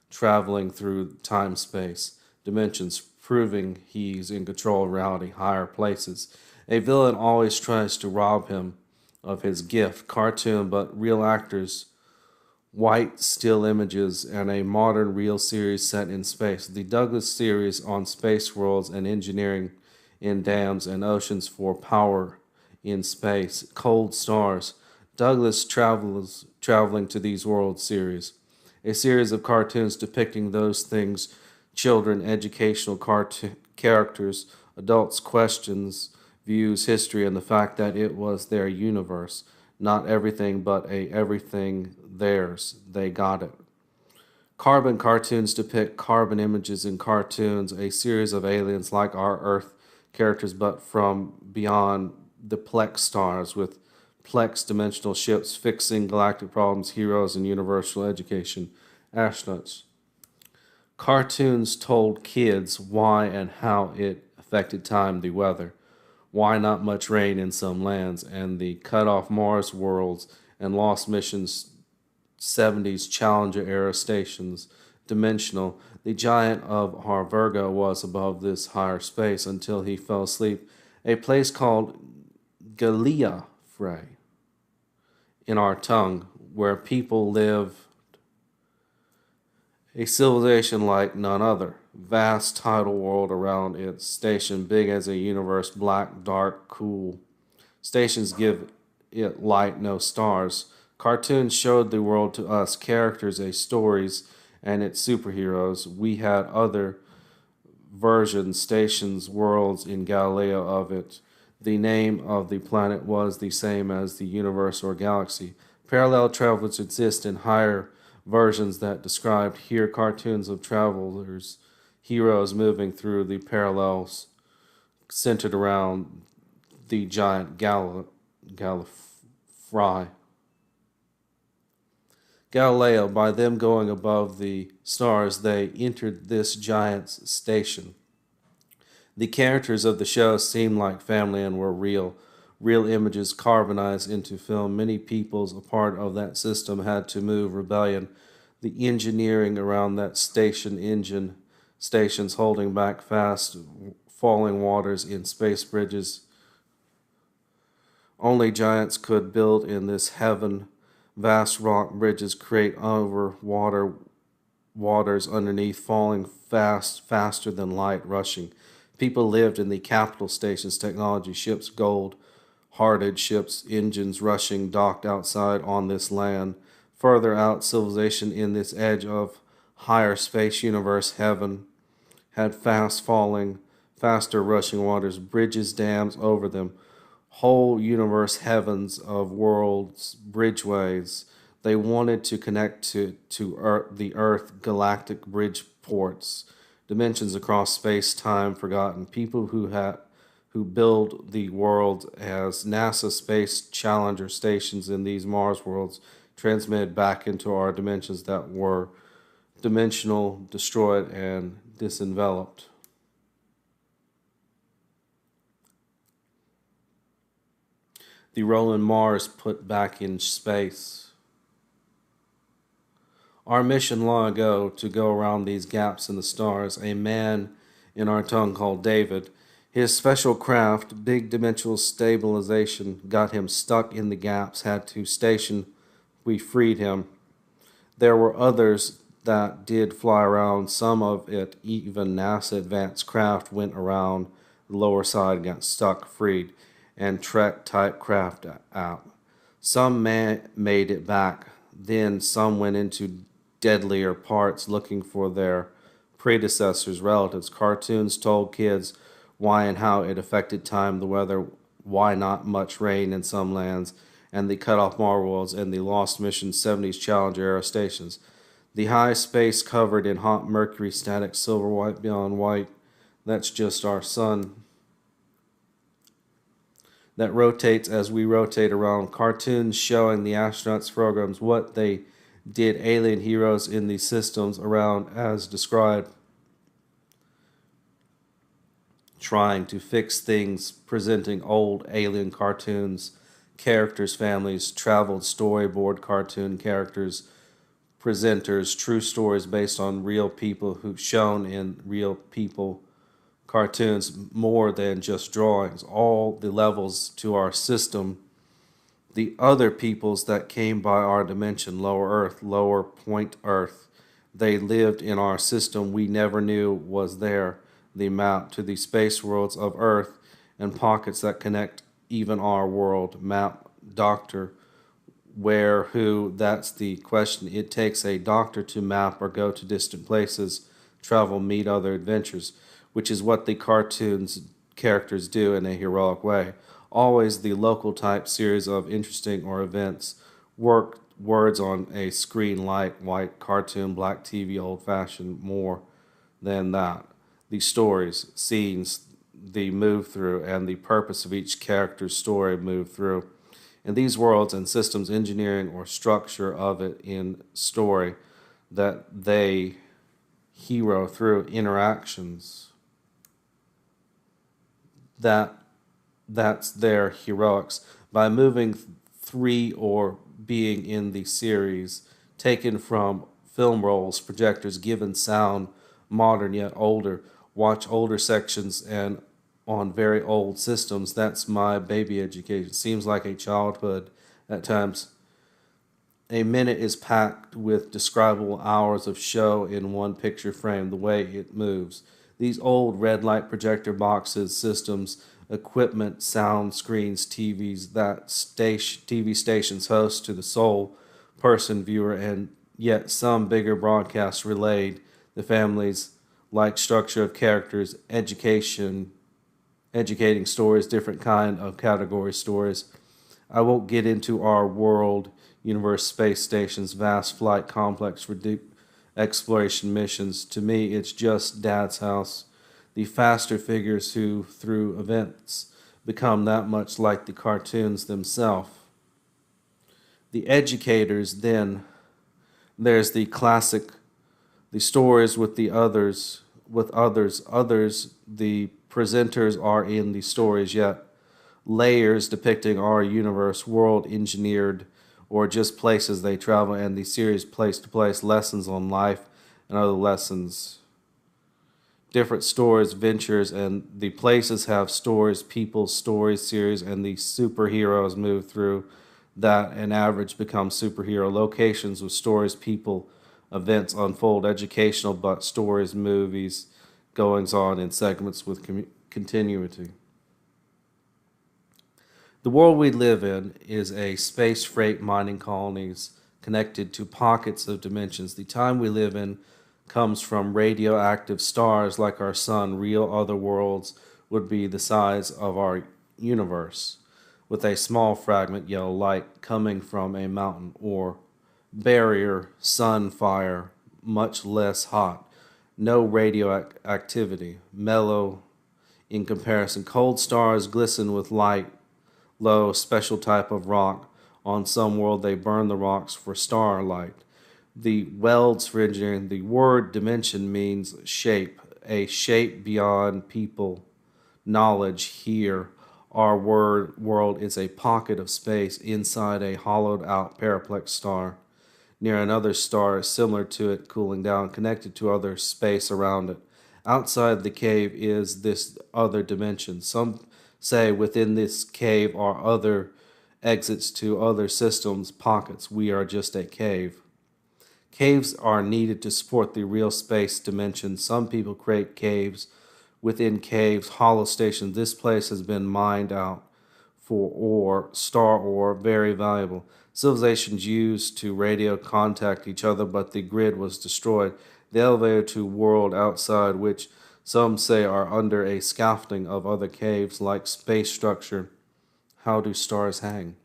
traveling through time space, dimensions, proving he's in control of reality, higher places. A villain always tries to rob him of his gift, cartoon, but real actors, white still images, and a modern real series set in space. The Douglas series on space worlds and engineering in dams and oceans for power in space. Cold stars. Douglas travels traveling to these world series. A series of cartoons depicting those things, children, educational characters, adults questions, views, history, and the fact that it was their universe. Not everything, but everything theirs. They got it. Carbon cartoons depict carbon images in cartoons, a series of aliens like our Earth characters, but from beyond the Plex stars, with Plex dimensional ships fixing galactic problems, heroes, and universal education, astronauts. Cartoons told kids why and how it affected time, the weather, why not much rain in some lands, and the cut off Mars worlds and lost missions 70s Challenger era stations, dimensional. The giant of Harverga was above this higher space until he fell asleep. A place called Gallifrey in our tongue, where people live, a civilization like none other. Vast tidal world around its station, big as a universe, black, dark, cool. Stations give it light, no stars. Cartoons showed the world to us, characters, stories, and its superheroes. We had other versions, stations, worlds in Galileo of it. The name of the planet was the same as the universe or galaxy. Parallel travelers exist in higher versions that described here cartoons of travelers, heroes moving through the parallels centered around the giant Gallifrey. Galileo, by them going above the stars, they entered this giant's station. The characters of the show seemed like family and were real images carbonized into film. Many peoples a part of that system had to move rebellion. The engineering around that stations holding back fast falling waters in space bridges. Only giants could build in this heaven. Vast rock bridges create over waters underneath, falling faster than light rushing. People lived in the capital station's technology, ships gold-hearted ships, engines rushing, docked outside on this land. Further out, civilization in this edge of higher space universe heaven had faster rushing waters, bridges, dams over them, whole universe heavens of worlds, bridgeways. They wanted to connect to the Earth galactic bridge ports, dimensions across space-time forgotten. People who build the world as NASA Space Challenger stations in these Mars worlds transmitted back into our dimensions that were dimensional, destroyed, and disenveloped. The Roland Mars put back in space. Our mission long ago to go around these gaps in the stars, a man in our tongue called David. His special craft, big dimensional stabilization, got him stuck in the gaps, had to station. We freed him. There were others that did fly around, some of it, even NASA advanced craft went around the lower side, got stuck, freed, and Trek type craft out. Some made it back, then some went into deadlier parts looking for their predecessors' relatives. Cartoons told kids why and how it affected time, the weather, why not much rain in some lands, and the cut-off Mars worlds and the Lost Mission 70s Challenger era stations. The high space covered in hot mercury, static silver white beyond white. That's just our sun that rotates as we rotate around. Cartoons showing the astronauts' programs, what they did, alien heroes in the systems around as described, trying to fix things, presenting old alien cartoons, characters, families, traveled storyboard cartoon characters, presenters, true stories based on real people who shown in real people cartoons, more than just drawings, all the levels to our system, the other peoples that came by our dimension, lower Earth, lower point Earth, they lived in our system we never knew was there, the map to the space worlds of Earth and pockets that connect even our world, map, doctor, where, who, that's the question. It takes a doctor to map or go to distant places, travel, meet other adventures, which is what the cartoons characters do in a heroic way. Always the local type series of interesting or events, words on a screen like white cartoon, black TV, old-fashioned, more than that. The stories, scenes, the move through, and the purpose of each character's story move through. In these worlds and systems, engineering or structure of it in story that they hero through interactions, that's their heroics. By moving three or being in the series, taken from film rolls, projectors, given sound, modern yet older, watch older sections and on very old systems. That's my baby education. Seems like a childhood at times. A minute is packed with describable hours of show in one picture frame, the way it moves. These old red light projector boxes, systems, equipment, sound screens, TVs that TV stations host to the sole person viewer, and yet some bigger broadcasts relayed the family's like structure of characters, educating stories, different kind of category stories. I won't get into our world, universe, space stations, vast flight complex for deep exploration missions. To me, it's just Dad's house. The faster figures who, through events, become that much like the cartoons themselves. The educators then, there's the classic, the stories with the others, others, the presenters are in the stories, yet layers depicting our universe, world engineered, or just places they travel, and the series place to place, lessons on life and other lessons, different stories, ventures, and the places have stories, people, stories, series, and the superheroes move through that and average becomes superhero locations with stories, people, events unfold, educational but stories, movies, goings on in segments with continuity. The world we live in is a space freight mining colonies connected to pockets of dimensions. The time we live in comes from radioactive stars like our sun. Real other worlds would be the size of our universe, with a small fragment yellow light coming from a mountain or barrier sun fire, much less hot. No radioactivity, mellow in comparison. Cold stars glisten with light, low, special type of rock. On some world, they burn the rocks for starlight. The welds for engineering, the word dimension means shape, a shape beyond people, knowledge here. Our world is a pocket of space inside a hollowed out periplex star. Near another star similar to it, cooling down, connected to other space around it. Outside the cave is this other dimension. Some say within this cave are other exits to other systems, pockets. We are just a cave. Caves are needed to support the real space dimension. Some people create caves within caves, hollow stations. This place has been mined out for ore, star ore, very valuable. Civilizations used to radio contact each other, but the grid was destroyed. The elevator to world outside, which some say are under a scaffolding of other caves like space structure. How do stars hang?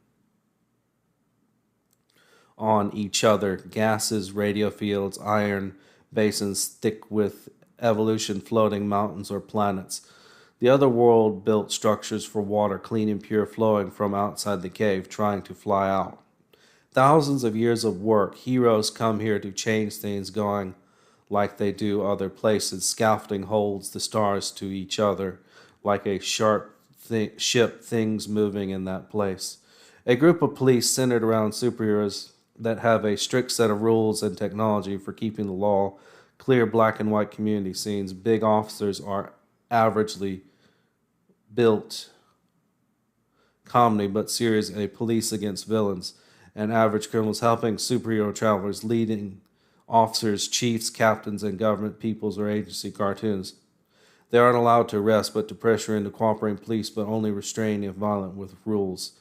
On each other, gases, radio fields, iron basins thick with evolution, floating mountains or planets. The other world built structures for water, clean and pure, flowing from outside the cave, trying to fly out. Thousands of years of work, heroes come here to change things going like they do other places. Scaffolding holds the stars to each other like a sharp ship, things moving in that place. A group of police centered around superheroes that have a strict set of rules and technology for keeping the law, clear black and white community scenes. Big officers are averagely built comedy but serious, a police against villains and average criminals, helping superhero travelers, leading officers, chiefs, captains, and government peoples or agency cartoons. They aren't allowed to arrest but to pressure into cooperating police, but only restrain if violent with rules.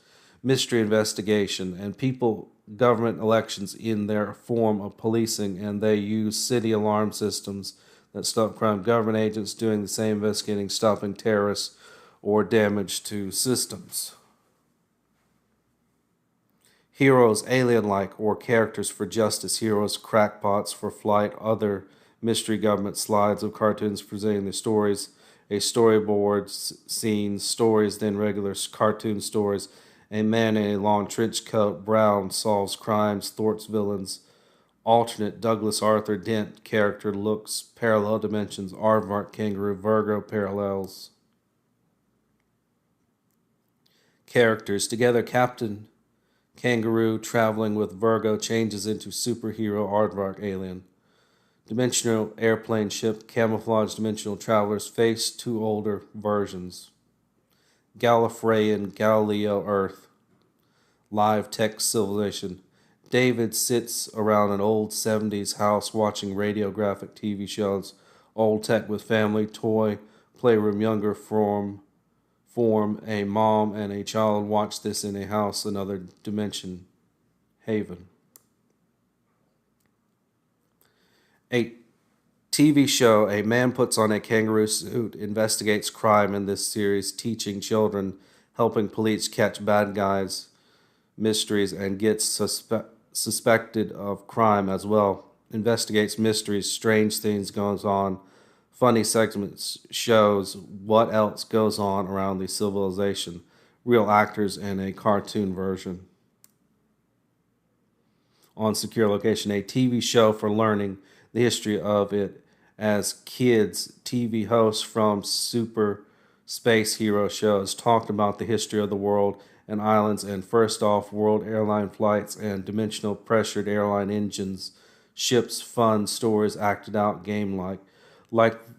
Mystery investigation and people government elections in their form of policing, and they use city alarm systems that stop crime. Government agents doing the same, investigating, stopping terrorists or damage to systems. Heroes, alien-like, or characters for justice. Heroes, crackpots for flight. Other mystery government slides of cartoons presenting the stories. A storyboard, scenes, stories, then regular cartoon stories. A man in a long trench coat, brown, solves crimes, thwarts villains. Alternate Douglas Arthur Dent character looks, parallel dimensions, aardvark, kangaroo, Virgo parallels. Characters together, Captain Kangaroo traveling with Virgo changes into superhero aardvark alien. Dimensional airplane ship, camouflage dimensional travelers face two older versions. Gallifreyan Galileo Earth. Live tech civilization. David sits around an old 70s house watching radiographic TV shows. Old tech with family, toy, playroom, younger form, a mom and a child watch this in a house, another dimension, haven. A TV show, a man puts on a kangaroo suit, investigates crime in this series, teaching children, helping police catch bad guys, mysteries, and gets suspected of crime as well. Investigates mysteries, strange things goes on, Funny segments shows what else goes on around the civilization, real actors in a cartoon version. On Secure Location, a TV show for learning the history of it as kids. TV hosts from Super Space Hero shows talked about the history of the world and islands and first off world airline flights and dimensional pressured airline engines, ships, fun stories acted out game like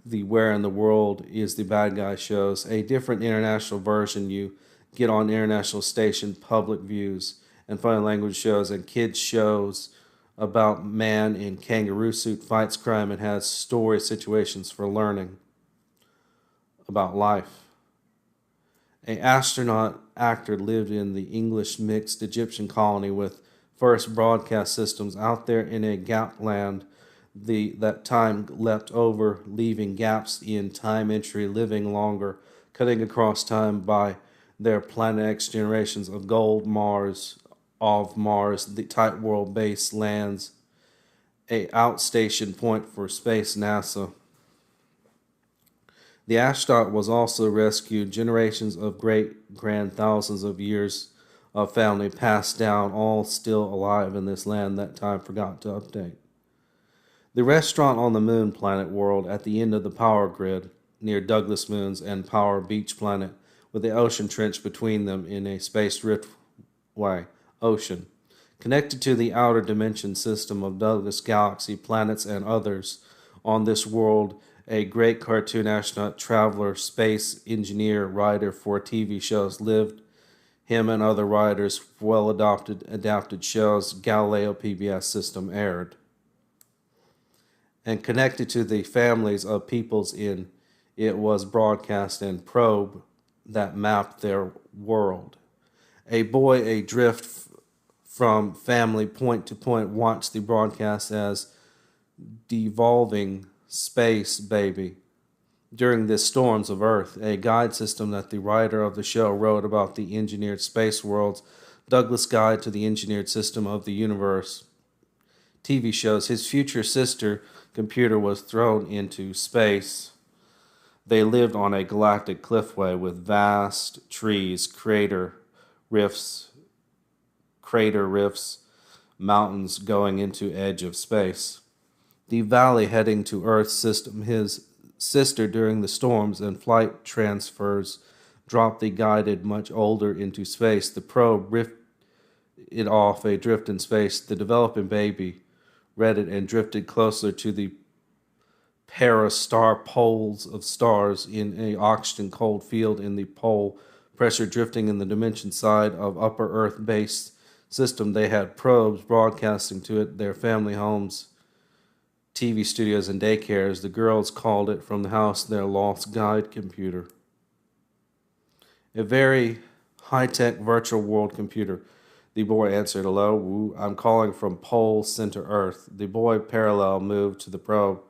the Where in the World is the Bad Guy shows, a different international version you get on international station public views, and funny language shows and kids shows about man in kangaroo suit fights crime and has story situations for learning about life. A astronaut actor lived in the English mixed Egyptian colony with first broadcast systems out there in a gap land. That time leapt over, leaving gaps in time entry, living longer, cutting across time by their Planet X generations of gold Mars, the tight world base lands, a outstation point for space NASA. The astronaut was also rescued. Generations of great grand thousands of years of family passed down, all still alive in this land that time forgot to update. The restaurant on the moon planet world at the end of the power grid near Douglas Moons and Power Beach planet with the ocean trench between them in a space riftway ocean. Connected to the outer dimension system of Douglas Galaxy, planets, and others on this world, a great cartoon astronaut, traveler, space engineer, writer for TV shows lived. Him and other writers, well adapted shows, Galileo PBS system aired. And connected to the families of peoples in it was broadcast and probe that mapped their world. A boy adrift from family point to point watched the broadcast as devolving space baby. During the storms of Earth, a guide system that the writer of the show wrote about the engineered space worlds, Douglas Guide to the Engineered System of the Universe. TV shows his future sister computer was thrown into space. They lived on a galactic cliffway with vast trees, rifts, crater rifts, mountains going into edge of space. The valley heading to Earth system, his sister during the storms and flight transfers dropped the guided much older into space. The probe ripped it off a drift in space. The developing baby read it and drifted closer to the para-star poles of stars in a oxygen cold field in the pole pressure drifting in the dimension side of upper Earth based system. They had probes broadcasting to it their family homes, TV studios, and daycares. The girls called it from the house their lost guide computer. A very high-tech virtual world computer. The boy answered, "Hello, I'm calling from Pole Center Earth." The boy parallel moved to the probe,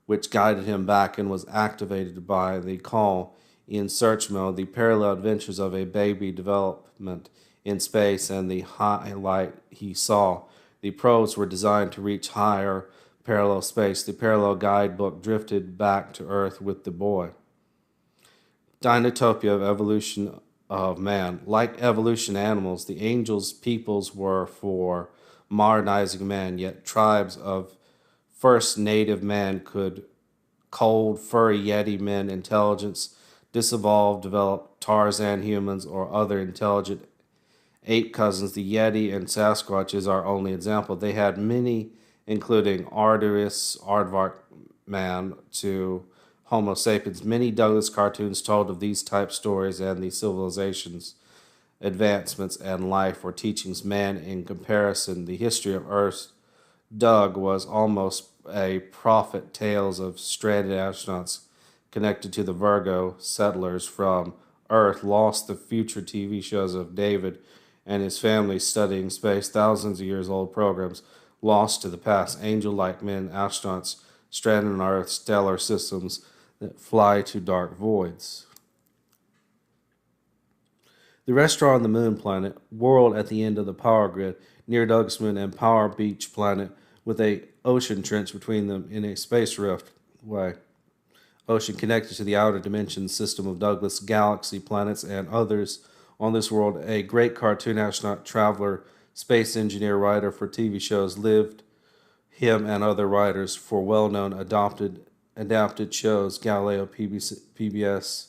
which guided him back and was activated by the call. In search mode, the parallel adventures of a baby development in space and the highlight he saw. The probes were designed to reach higher parallel space. The parallel guidebook drifted back to Earth with the boy. Dinotopia of evolution of man. Like evolution animals, the angels' peoples were for modernizing man, yet tribes of first native man could cold, furry Yeti men intelligence, disevolved, develop Tarzan humans or other intelligent ape cousins. The Yeti and Sasquatch is our only example. They had many, including Arduous, Aardvark man to Homo sapiens. Many Douglas cartoons told of these type stories and the civilizations, advancements, and life or teachings. Man, in comparison, the history of Earth, Doug was almost a prophet. Tales of stranded astronauts connected to the Virgo settlers from Earth. Lost the future TV shows of David and his family studying space. Thousands of years old programs lost to the past. Angel-like men, astronauts stranded on Earth. Stellar systems that fly to dark voids. The restaurant on the moon planet, world at the end of the power grid, near Douglas Moon and Power Beach planet, with a ocean trench between them in a space rift way. ocean connected to the outer dimension system of Douglas galaxy, planets, and others on this world. A great cartoon astronaut, traveler, space engineer, writer for TV shows, lived him and other writers for well-known adapted shows Galileo PBS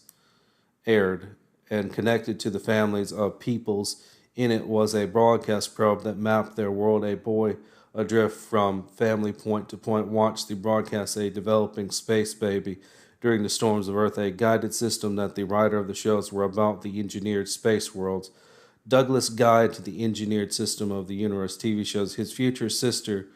aired, and connected to the families of peoples in it was a broadcast probe that mapped their world. A boy adrift from family point to point watched the broadcast, a developing space baby during the storms of Earth, a guided system that the writer of the shows were about the engineered space worlds. Douglas' guide to the engineered system of the universe TV shows. His future sister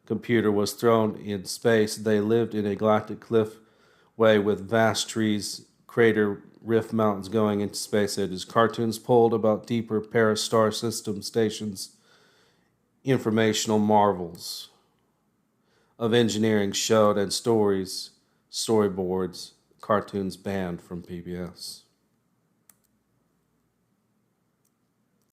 computer was thrown in space. They lived in a galactic cliffway with vast trees, crater rift mountains going into space edges. Cartoons pulled about deeper Paris star system stations, informational marvels of engineering showed, and storyboards, cartoons banned from PBS.